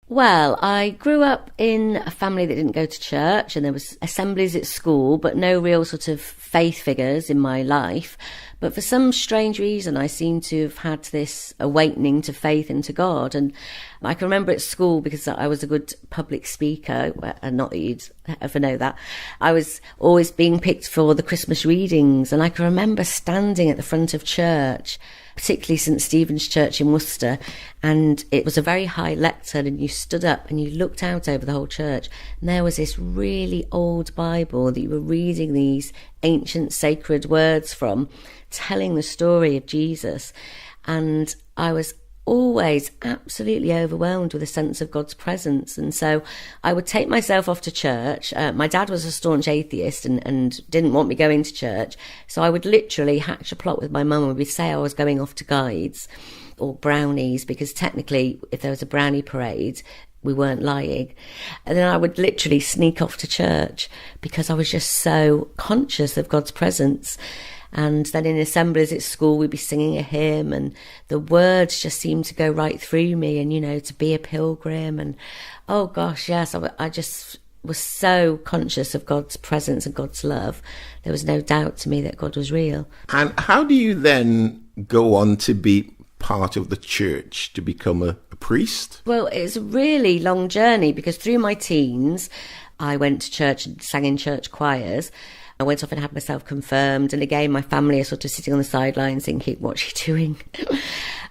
Well, I grew up in a family that didn't go to church, and there was assemblies at school, but no real sort of faith figures in my life. But for some strange reason, I seem to have had this awakening to faith and to God. And I can remember at school, because I was a good public speaker, and not that you'd ever know that, I was always being picked for the Christmas readings. And I can remember standing at the front of church, particularly St Stephen's Church in Worcester, and it was a very high lectern, and you stood up and you looked out over the whole church, and there was this really old Bible that you were reading these ancient sacred words from, telling the story of Jesus. And I was always absolutely overwhelmed with a sense of God's presence. And so I would take myself off to church. My dad was a staunch atheist and didn't want me going to church. So I would literally hatch a plot with my mum, and we'd say I was going off to guides or brownies, because technically if there was a brownie parade, we weren't lying. And then I would literally sneak off to church because I was just so conscious of God's presence. And then in assemblies at school, we'd be singing a hymn, and the words just seemed to go right through me, and, you know, to be a pilgrim. And, oh gosh, yes, I just was so conscious of God's presence and God's love. There was no doubt to me that God was real. And how do you then go on to be part of the church, to become a priest? Well, it's a really long journey, because through my teens, I went to church and sang in church choirs. I went off and had myself confirmed. And again, my family are sort of sitting on the sidelines thinking, what's she doing?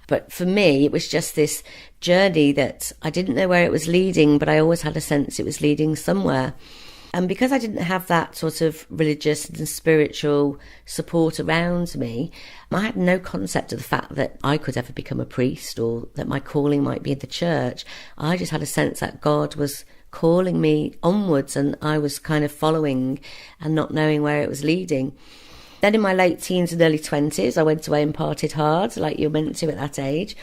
But for me, it was just this journey that I didn't know where it was leading, but I always had a sense it was leading somewhere. And because I didn't have that sort of religious and spiritual support around me, I had no concept of the fact that I could ever become a priest, or that my calling might be in the church. I just had a sense that God was calling me onwards, and I was kind of following and not knowing where it was leading. Then in my late teens and early 20s, I went away and partied hard, like you're meant to at that age.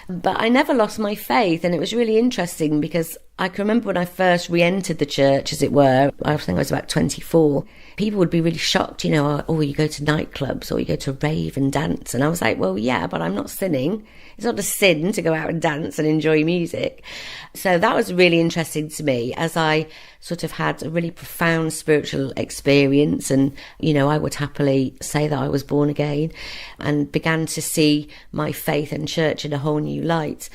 But I never lost my faith, and it was really interesting, because I can remember when I first re-entered the church, as it were, I think I was about 24, people would be really shocked, you know, oh, you go to nightclubs, or you go to rave and dance. And I was like, well, yeah, but I'm not sinning. It's not a sin to go out and dance and enjoy music. So that was really interesting to me, as I sort of had a really profound spiritual experience. And, you know, I would happily say that I was born again, and began to see my faith and church in a whole new light.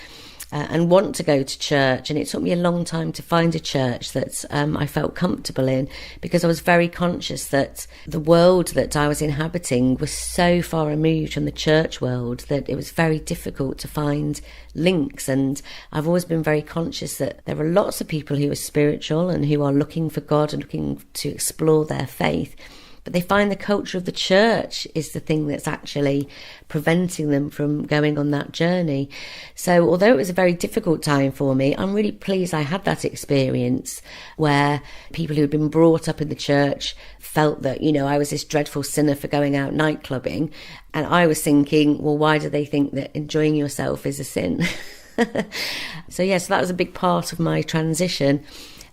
And want to go to church. And it took me a long time to find a church that I felt comfortable in, because I was very conscious that the world that I was inhabiting was so far removed from the church world that it was very difficult to find links. And I've always been very conscious that there are lots of people who are spiritual and who are looking for God and looking to explore their faith, but they find the culture of the church is the thing that's actually preventing them from going on that journey. So although it was a very difficult time for me, I'm really pleased I had that experience where people who had been brought up in the church felt that, you know, I was this dreadful sinner for going out night clubbing. And I was thinking, well, why do they think that enjoying yourself is a sin? So yes, that was a big part of my transition.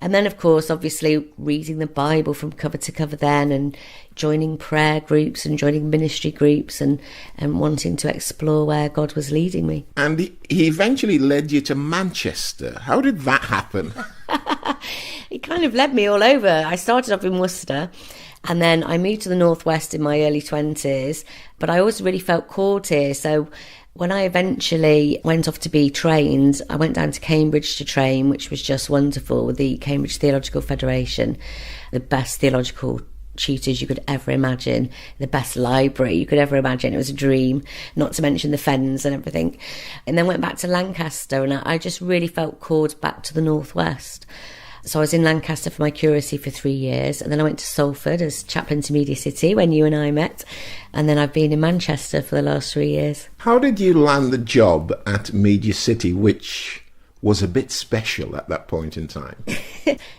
And then, of course, obviously reading the Bible from cover to cover then, and joining prayer groups and joining ministry groups, and wanting to explore where God was leading me. And he eventually led you to Manchester. How did that happen? He kind of led me all over. I started off in Worcester, and then I moved to the Northwest in my early 20s, but I always really felt called here. So when I eventually went off to be trained, I went down to Cambridge to train, which was just wonderful, with the Cambridge Theological Federation, the best theological tutors you could ever imagine, the best library you could ever imagine. It was a dream, not to mention the fens and everything. And then went back to Lancaster, and I just really felt called back to the Northwest. So I was in Lancaster for my curacy for 3 years, and then I went to Salford as chaplain to Media City when you and I met, and then I've been in Manchester for the last 3 years. How did you land the job at Media City, which was a bit special at that point in time?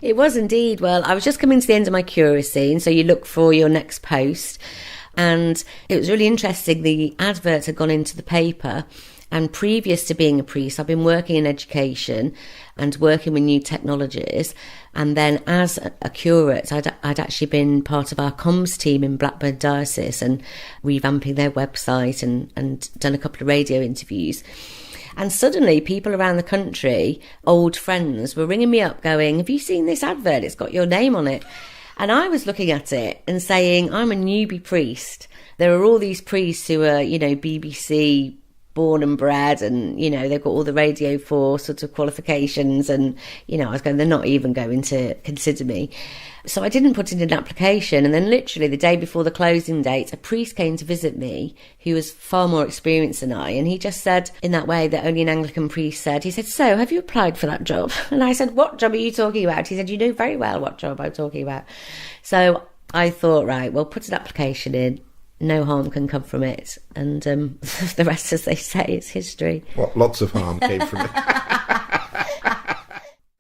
It was indeed. Well, I was just coming to the end of my curacy, and so you look for your next post, and it was really interesting. The advert had gone into the paper, and previous to being a priest, I've been working in education and working with new technologies. And then as a curate, I'd actually been part of our comms team in Blackburn Diocese and revamping their website and done a couple of radio interviews. And suddenly people around the country, old friends, were ringing me up going, have you seen this advert? It's got your name on it. And I was looking at it and saying, I'm a newbie priest. There are all these priests who are, BBC born and bred, and, they've got all the Radio 4 sort of qualifications. And, I was going, they're not even going to consider me. So I didn't put in an application. And then literally the day before the closing date, a priest came to visit me who was far more experienced than I. And he just said, in that way that only an Anglican priest said, he said, so have you applied for that job? And I said, what job are you talking about? He said, you know very well what job I'm talking about. So I thought, right, well, put an application in. No harm can come from it. And the rest, as they say, is history. Well, lots of harm came from it.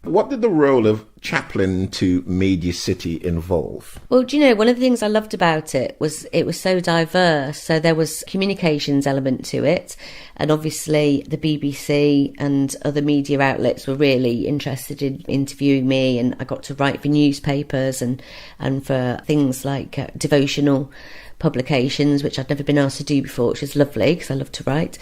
What did the role of chaplain to Media City involve? Well, one of the things I loved about it was so diverse. So there was communications element to it. And obviously the BBC and other media outlets were really interested in interviewing me. And I got to write for newspapers and for things like devotional publications, which I'd never been asked to do before, which was lovely because I love to write.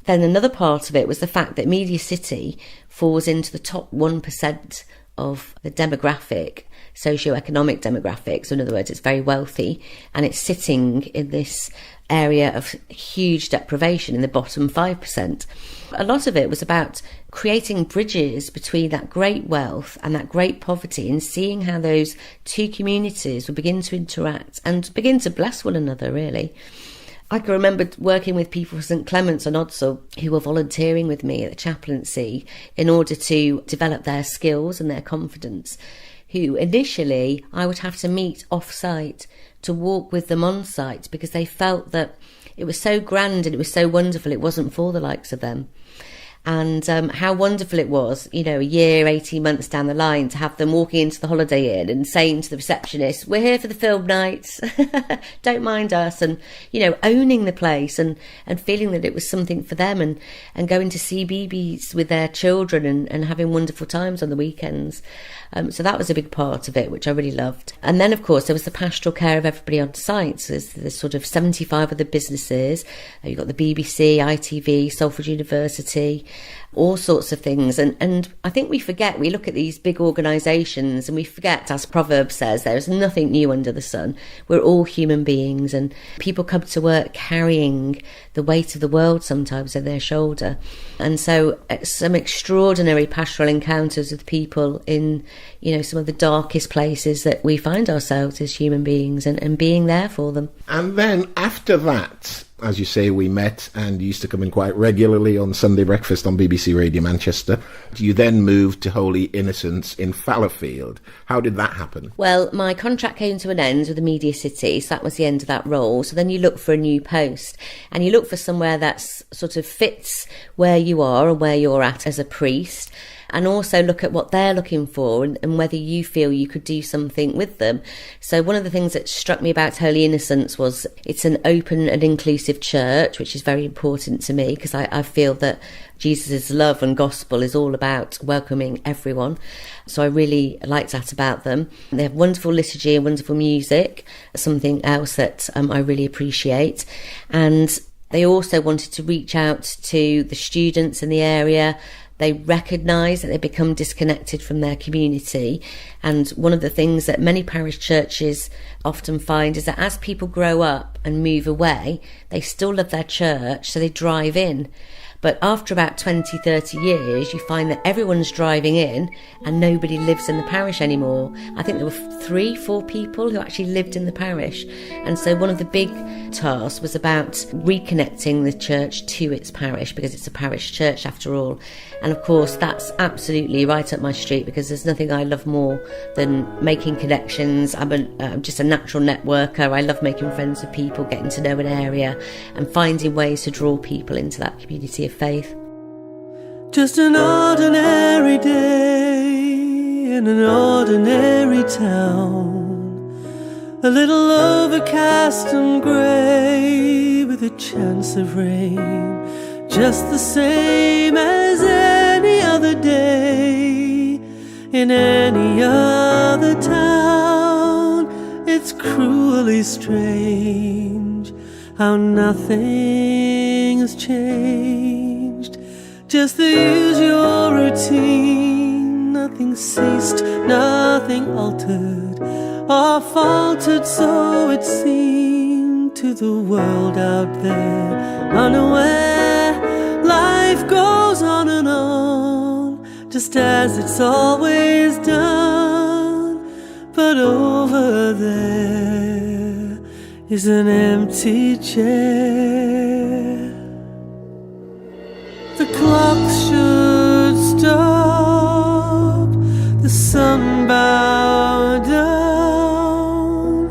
Then another part of it was the fact that Media City falls into the top 1% of the demographic, socio-economic demographic. So in other words, it's very wealthy, and it's sitting in this area of huge deprivation in the bottom 5%. A lot of it was about creating bridges between that great wealth and that great poverty, and seeing how those two communities would begin to interact and begin to bless one another, really. I can remember working with people from St Clement's and Odsal who were volunteering with me at the chaplaincy in order to develop their skills and their confidence, who initially I would have to meet off-site to walk with them on-site because they felt that it was so grand and it was so wonderful, it wasn't for the likes of them. And how wonderful it was, a year, 18 months down the line, to have them walking into the Holiday Inn and saying to the receptionist, we're here for the film nights, don't mind us, and, owning the place and feeling that it was something for them, and going to see BBs with their children and having wonderful times on the weekends. So that was a big part of it, which I really loved. And then, of course, there was the pastoral care of everybody on site. So there's sort of 75 other businesses. You've got the BBC, ITV, Salford University, all sorts of things. And I think we look at these big organisations and we forget, as Proverbs says, there is nothing new under the sun. We're all human beings, and people come to work carrying the weight of the world sometimes on their shoulder. And so some extraordinary pastoral encounters with people in, some of the darkest places that we find ourselves as human beings, and being there for them. And then after that, as you say, we met and you used to come in quite regularly on Sunday breakfast on BBC Radio Manchester. You then moved to Holy Innocence in Fallowfield. How did that happen? Well, my contract came to an end with the Media City, so that was the end of that role. So then you look for a new post, and you look for somewhere that sort of fits where you are and where you're at as a priest, and also look at what they're looking for and whether you feel you could do something with them. So one of the things that struck me about Holy Innocence was it's an open and inclusive church, which is very important to me because I feel that Jesus' love and gospel is all about welcoming everyone. So I really liked that about them. They have wonderful liturgy and wonderful music, something else that I really appreciate. And they also wanted to reach out to the students in the area. They recognise that they become disconnected from their community. And one of the things that many parish churches often find is that as people grow up and move away, they still love their church, so they drive in. But after about 20, 30 years, you find that everyone's driving in and nobody lives in the parish anymore. I think there were 3, 4 people who actually lived in the parish. And so one of the big tasks was about reconnecting the church to its parish, because it's a parish church after all. And of course, that's absolutely right up my street, because there's nothing I love more than making connections. I'm just a natural networker. I love making friends with people, getting to know an area and finding ways to draw people into that community of faith. Just an ordinary day in an ordinary town, a little overcast and grey with a chance of rain, just the same as any other day in any other town. It's cruelly strange how nothing has changed, just the usual routine. Nothing ceased, nothing altered or faltered, so it seemed to the world out there, unaware. Life goes on and on, just as it's always done. But over there is an empty chair. The clock should stop, the sun bow down,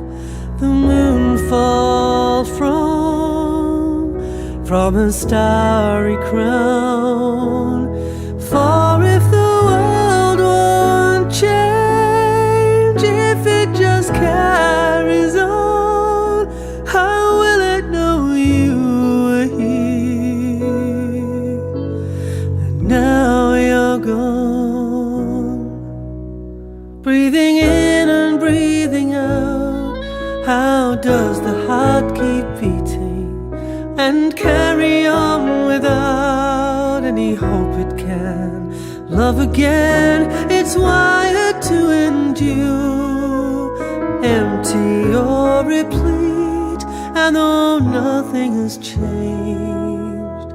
the moon fall from a starry crown. For if the world won't change, if it just carries on, how will it know you were here? And now you're gone, breathing in and breathing out. How does the heart keep beating and carry on without any hope it can love again? It's wired to endure, empty or replete. And though nothing has changed,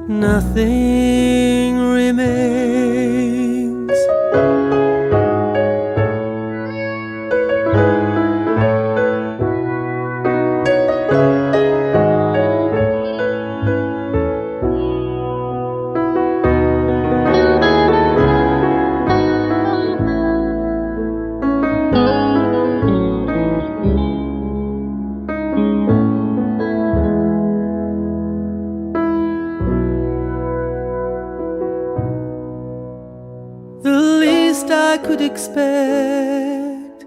nothing remains. Expect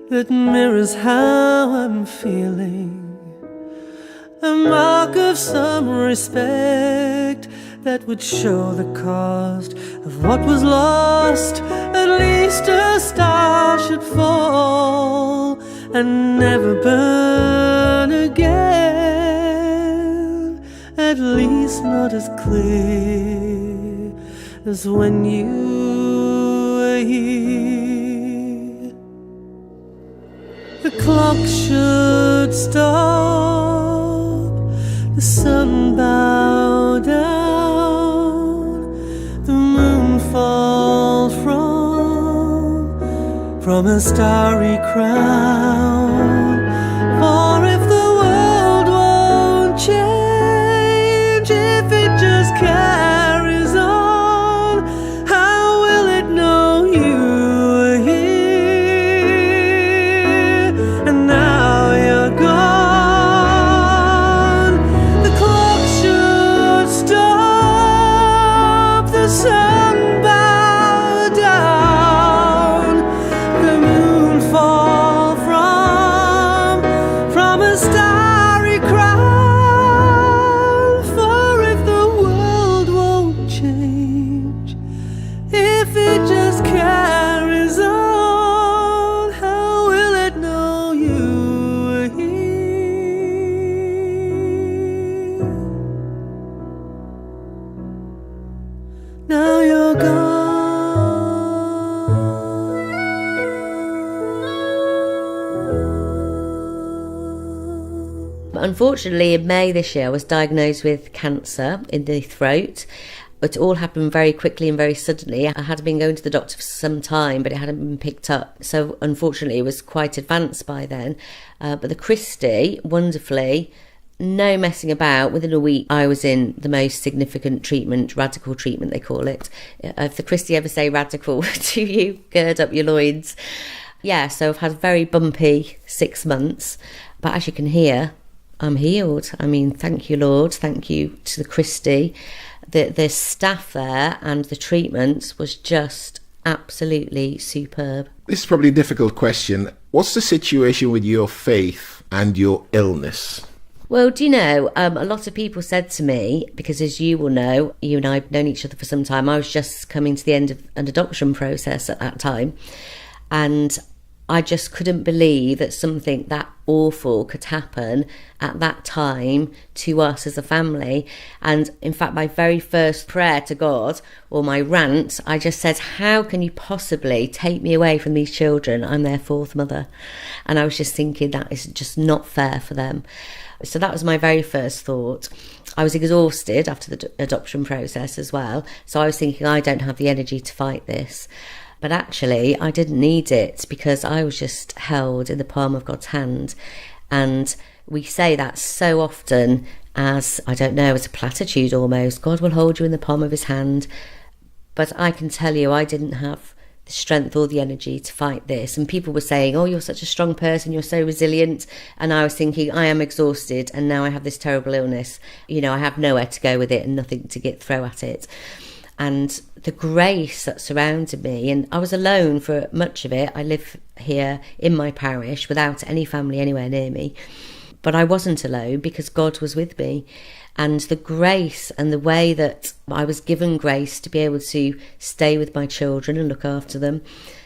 that mirrors how I'm feeling, a mark of some respect that would show the cost of what was lost. At least a star should fall and never burn again, at least not as clear as when you were here. The clock should stop, the sun bow down, the moon fall from a starry crown. For if the world won't change, if it just carries on, how will it know you were here? And now you're gone. The clock should stop, the sun bow down, the moon fall from a starry crown. For if the world won't change, if it just carries on, how will it know you were here? Now you're gone. Unfortunately, in May this year, I was diagnosed with cancer in the throat. It all happened very quickly and very suddenly. I had been going to the doctor for some time, but it hadn't been picked up. So unfortunately, it was quite advanced by then. But the Christie, wonderfully, no messing about. Within a week, I was in the most significant treatment, radical treatment, they call it. If the Christie ever say radical to you, gird up your loins. Yeah, so I've had a very bumpy 6 months. But as you can hear, I'm healed. I mean, thank you, Lord. Thank you to the Christie. The staff there and the treatment was just absolutely superb. This is probably a difficult question. What's the situation with your faith and your illness? Well, do you know, a lot of people said to me, because as you will know, you and I have known each other for some time, I was just coming to the end of an adoption process at that time. And I just couldn't believe that something that awful could happen at that time to us as a family. And in fact, my very first prayer to God, or my rant, I just said, how can you possibly take me away from these children? I'm their fourth mother. And I was just thinking that is just not fair for them. So that was my very first thought. I was exhausted after the adoption process as well. So I was thinking, I don't have the energy to fight this. But actually, I didn't need it, because I was just held in the palm of God's hand. And we say that so often as, I don't know, as a platitude almost. God will hold you in the palm of his hand. But I can tell you, I didn't have the strength or the energy to fight this. And people were saying, oh, you're such a strong person, you're so resilient. And I was thinking, I am exhausted, and now I have this terrible illness. You know, I have nowhere to go with it and nothing to throw at it. And the grace that surrounded me, and I was alone for much of it. I live here in my parish without any family anywhere near me. But I wasn't alone, because God was with me. And the grace and the way that I was given grace to be able to stay with my children and look after them,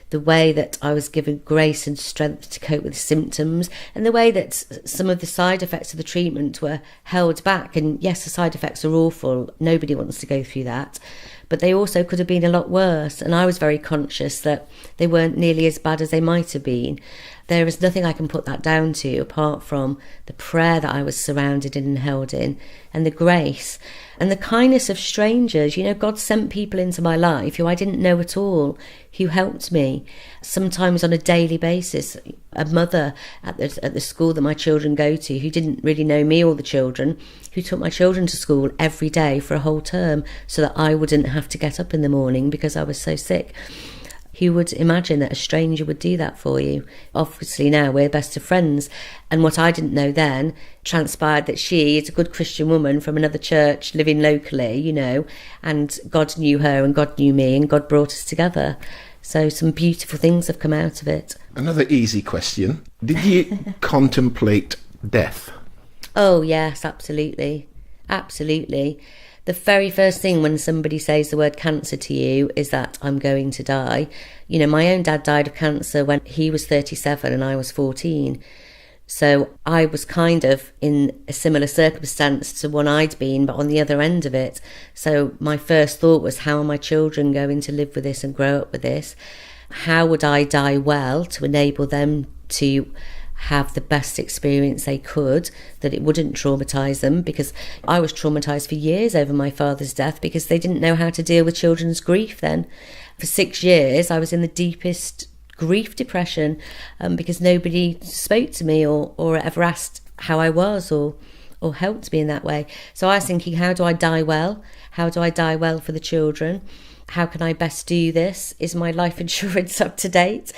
the way that I was given grace and strength to cope with symptoms, and the way that some of the side effects of the treatment were held back. And yes, the side effects are awful. Nobody wants to go through that. But they also could have been a lot worse. And I was very conscious that they weren't nearly as bad as they might have been. There is nothing I can put that down to apart from the prayer that I was surrounded in and held in, and the grace and the kindness of strangers. You know, God sent people into my life who I didn't know at all, who helped me, sometimes on a daily basis. A mother at the school that my children go to, who didn't really know me or the children, who took my children to school every day for a whole term so that I wouldn't have to get up in the morning because I was so sick. Who would imagine that a stranger would do that for you? Obviously now we're best of friends. And what I didn't know then transpired that she is a good Christian woman from another church living locally, you know, and God knew her and God knew me and God brought us together. So some beautiful things have come out of it. Another easy question. Did you contemplate death? Oh, yes, absolutely. Absolutely. The very first thing when somebody says the word cancer to you is that I'm going to die. You know, my own dad died of cancer when he was 37 and I was 14. So I was kind of in a similar circumstance to one I'd been, but on the other end of it. So my first thought was, how are my children going to live with this and grow up with this? How would I die well to enable them to have the best experience they could, that it wouldn't traumatise them? Because I was traumatised for years over my father's death because they didn't know how to deal with children's grief then. For 6 years I was in the deepest grief depression because nobody spoke to me or ever asked how I was or helped me in that way. So I was thinking, how do I die well? How do I die well for the children? How can I best do this? Is my life insurance up to date?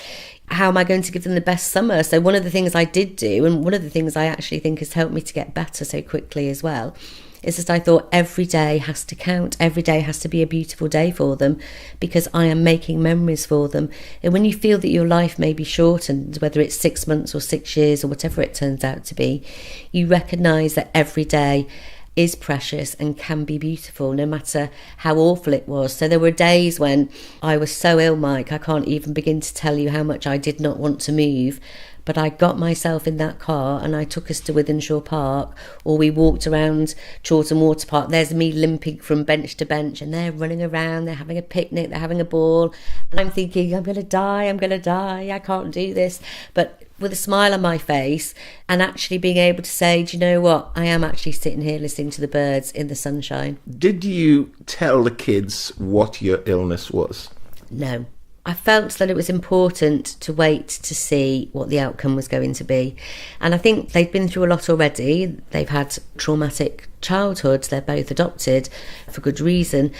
How am I going to give them the best summer? So one of the things I did do, and one of the things I actually think has helped me to get better so quickly as well, is that I thought every day has to count. Every day has to be a beautiful day for them because I am making memories for them. And when you feel that your life may be shortened, whether it's 6 months or 6 years or whatever it turns out to be, you recognise that every day is precious and can be beautiful no matter how awful it was. So there were days when I was so ill, Mike, I can't even begin to tell you how much I did not want to move. But I got myself in that car and I took us to Wythenshawe Park, or we walked around Chawton Water Park. There's me limping from bench to bench and they're running around, they're having a picnic, they're having a ball. And I'm thinking, I'm going to die, I can't do this. But with a smile on my face and actually being able to say, do you know what? I am actually sitting here listening to the birds in the sunshine. Did you tell the kids what your illness was? No. I felt that it was important to wait to see what the outcome was going to be. And I think they've been through a lot already. They've had traumatic childhoods. They're both adopted for good reason.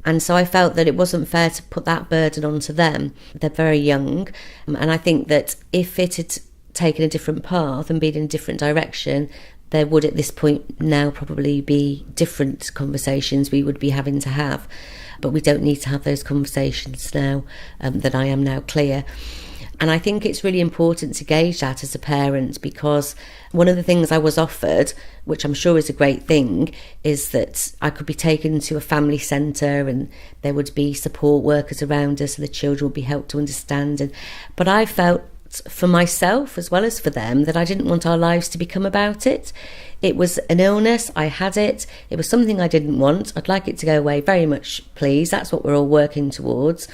And so I felt that it wasn't fair to put that burden onto them. They're very young. And I think that if it had taken a different path and been in a different direction, there would at this point now probably be different conversations we would be having to have. But we don't need to have those conversations now that I am now clear. And I think it's really important to gauge that as a parent, because one of the things I was offered, which I'm sure is a great thing, is that I could be taken to a family centre and there would be support workers around us so the children would be helped to understand. But I felt for myself as well as for them, that I didn't want our lives to become about it. It was an illness, I had it, it was something I didn't want, I'd like it to go away, very much please, that's what we're all working towards.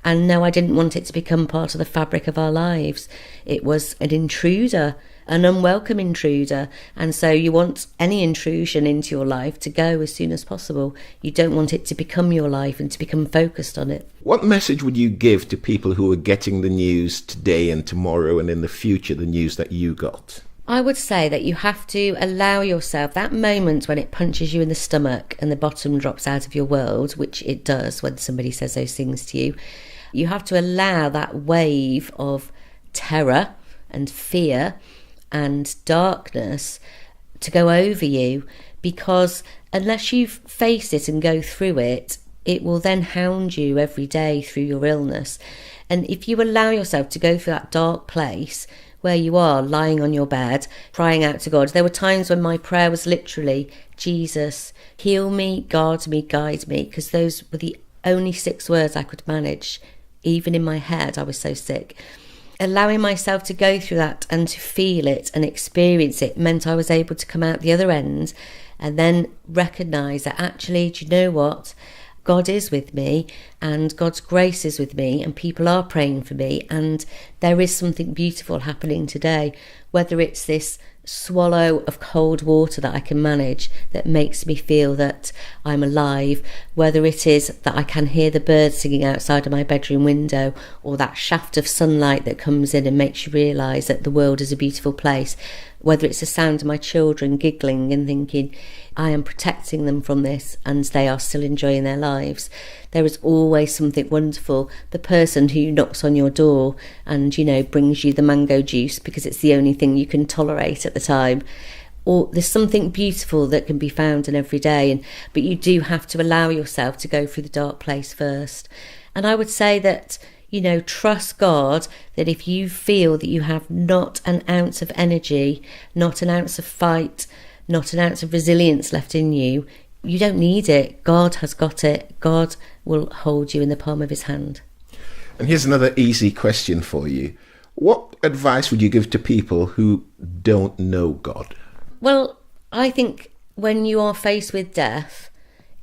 And no, I didn't want it to become part of the fabric of our lives. It was an intruder, an unwelcome intruder, and so you want any intrusion into your life to go as soon as possible. You don't want it to become your life and to become focused on it. What message would you give to people who are getting the news today and tomorrow and in the future, the news that you got? I would say that you have to allow yourself that moment when it punches you in the stomach and the bottom drops out of your world, which it does when somebody says those things to you. You have to allow that wave of terror and fear and darkness to go over you, because unless you face it and go through it, it will then hound you every day through your illness. And if you allow yourself to go through that dark place where you are lying on your bed, crying out to God, there were times when my prayer was literally, Jesus, heal me, guard me, guide me, because those were the only 6 words I could manage. Even in my head, I was so sick. Allowing myself to go through that and to feel it and experience it meant I was able to come out the other end and then recognise that actually, do you know what? God is with me and God's grace is with me and people are praying for me and there is something beautiful happening today, whether it's this swallow of cold water that I can manage that makes me feel that I'm alive, whether it is that I can hear the birds singing outside of my bedroom window, or that shaft of sunlight that comes in and makes you realise that the world is a beautiful place, whether it's the sound of my children giggling and thinking I am protecting them from this and they are still enjoying their lives. There is always something wonderful. The person who knocks on your door and, brings you the mango juice because it's the only thing you can tolerate at the time. Or there's something beautiful that can be found in every day. But you do have to allow yourself to go through the dark place first. And I would say that, trust God, that if you feel that you have not an ounce of energy, not an ounce of fight, not an ounce of resilience left in you, you don't need it. God has got it. God will hold you in the palm of his hand. And here's another easy question for you. What advice would you give to people who don't know God? Well, I think when you are faced with death,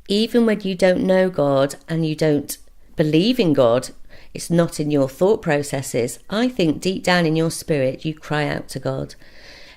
even when you don't know God and you don't believe in God, it's not in your thought processes, I think deep down in your spirit you cry out to God.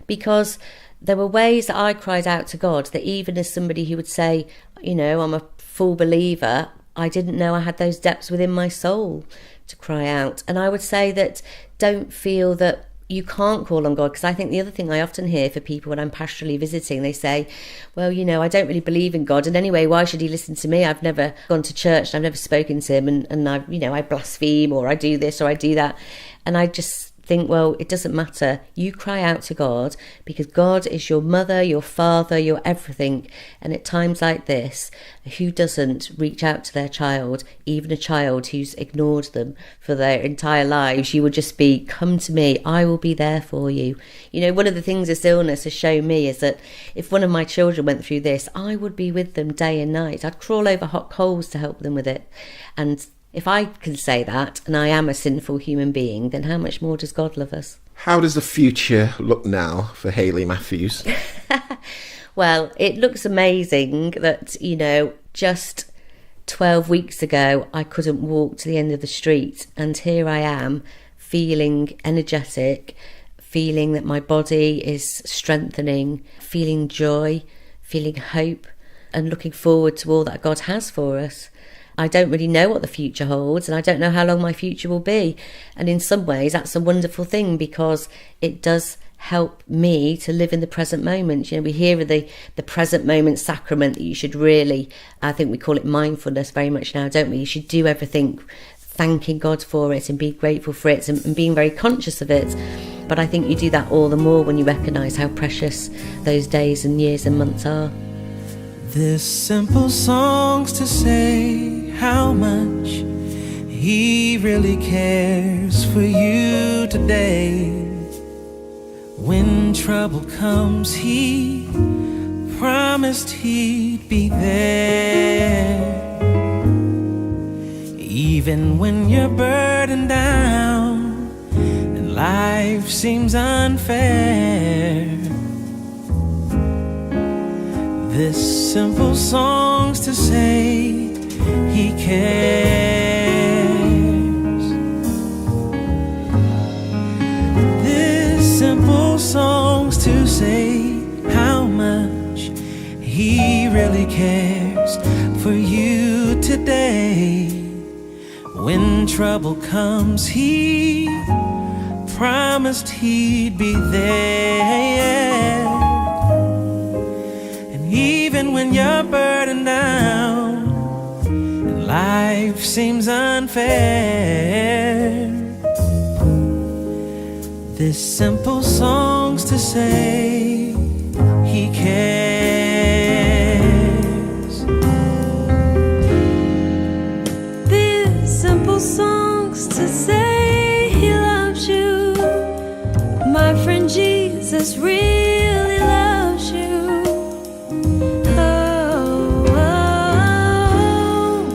Because there were ways that I cried out to God that even as somebody who would say, I'm a full believer, I didn't know I had those depths within my soul to cry out. And I would say that don't feel that you can't call on God, because I think the other thing I often hear for people when I'm pastorally visiting, they say, well, I don't really believe in God, and anyway, why should he listen to me? I've never gone to church, and I've never spoken to him, and I blaspheme, or I do this, or I do that. And I just think, well, it doesn't matter. You cry out to God because God is your mother, your father, your everything. And at times like this, who doesn't reach out to their child, even a child who's ignored them for their entire lives? You would just be, come to me, I will be there for you. One of the things this illness has shown me is that if one of my children went through this, I would be with them day and night. I'd crawl over hot coals to help them with it. And if I can say that, and I am a sinful human being, then how much more does God love us? How does the future look now for Hayley Matthews? Well, it looks amazing that, just 12 weeks ago, I couldn't walk to the end of the street. And here I am, feeling energetic, feeling that my body is strengthening, feeling joy, feeling hope, and looking forward to all that God has for us. I don't really know what the future holds, and I don't know how long my future will be. And in some ways, that's a wonderful thing because it does help me to live in the present moment. We hear of the present moment sacrament that you should really, I think we call it mindfulness very much now, don't we? You should do everything thanking God for it and be grateful for it and being very conscious of it. But I think you do that all the more when you recognise how precious those days and years and months are. This simple song's to say how much he really cares for you today. When trouble comes, he promised he'd be there. Even when you're burdened down and life life seems unfair. This simple song's to say he cares. This simple song's to say how much he really cares for you today. When trouble comes, he promised he'd be there. And even when you're burdened down and life seems unfair, this simple song's to say he cares. This simple song's to say he loves you. My friend Jesus really loves you. Oh, oh.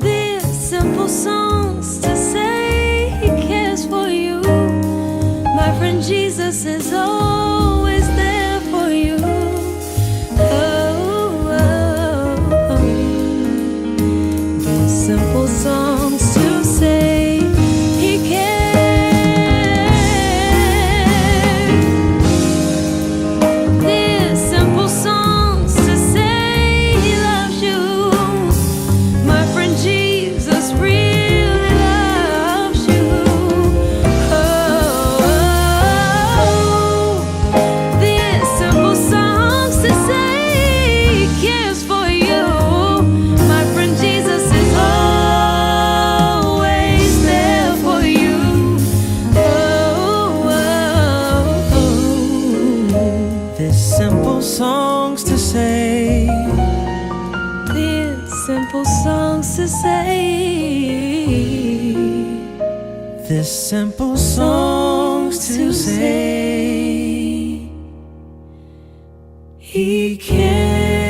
This simple song's to say he cares for you. My friend Jesus is always there for you. Oh, oh, oh. These simple songs to say he cares. These simple songs to say he loves you. My friend Jesus really loves you. Oh, these simple songs to say he cares for you. My friend Jesus is always there for you. Oh, oh, oh. This simple song's to say, These simple songs to say. this simple song's to say he cares.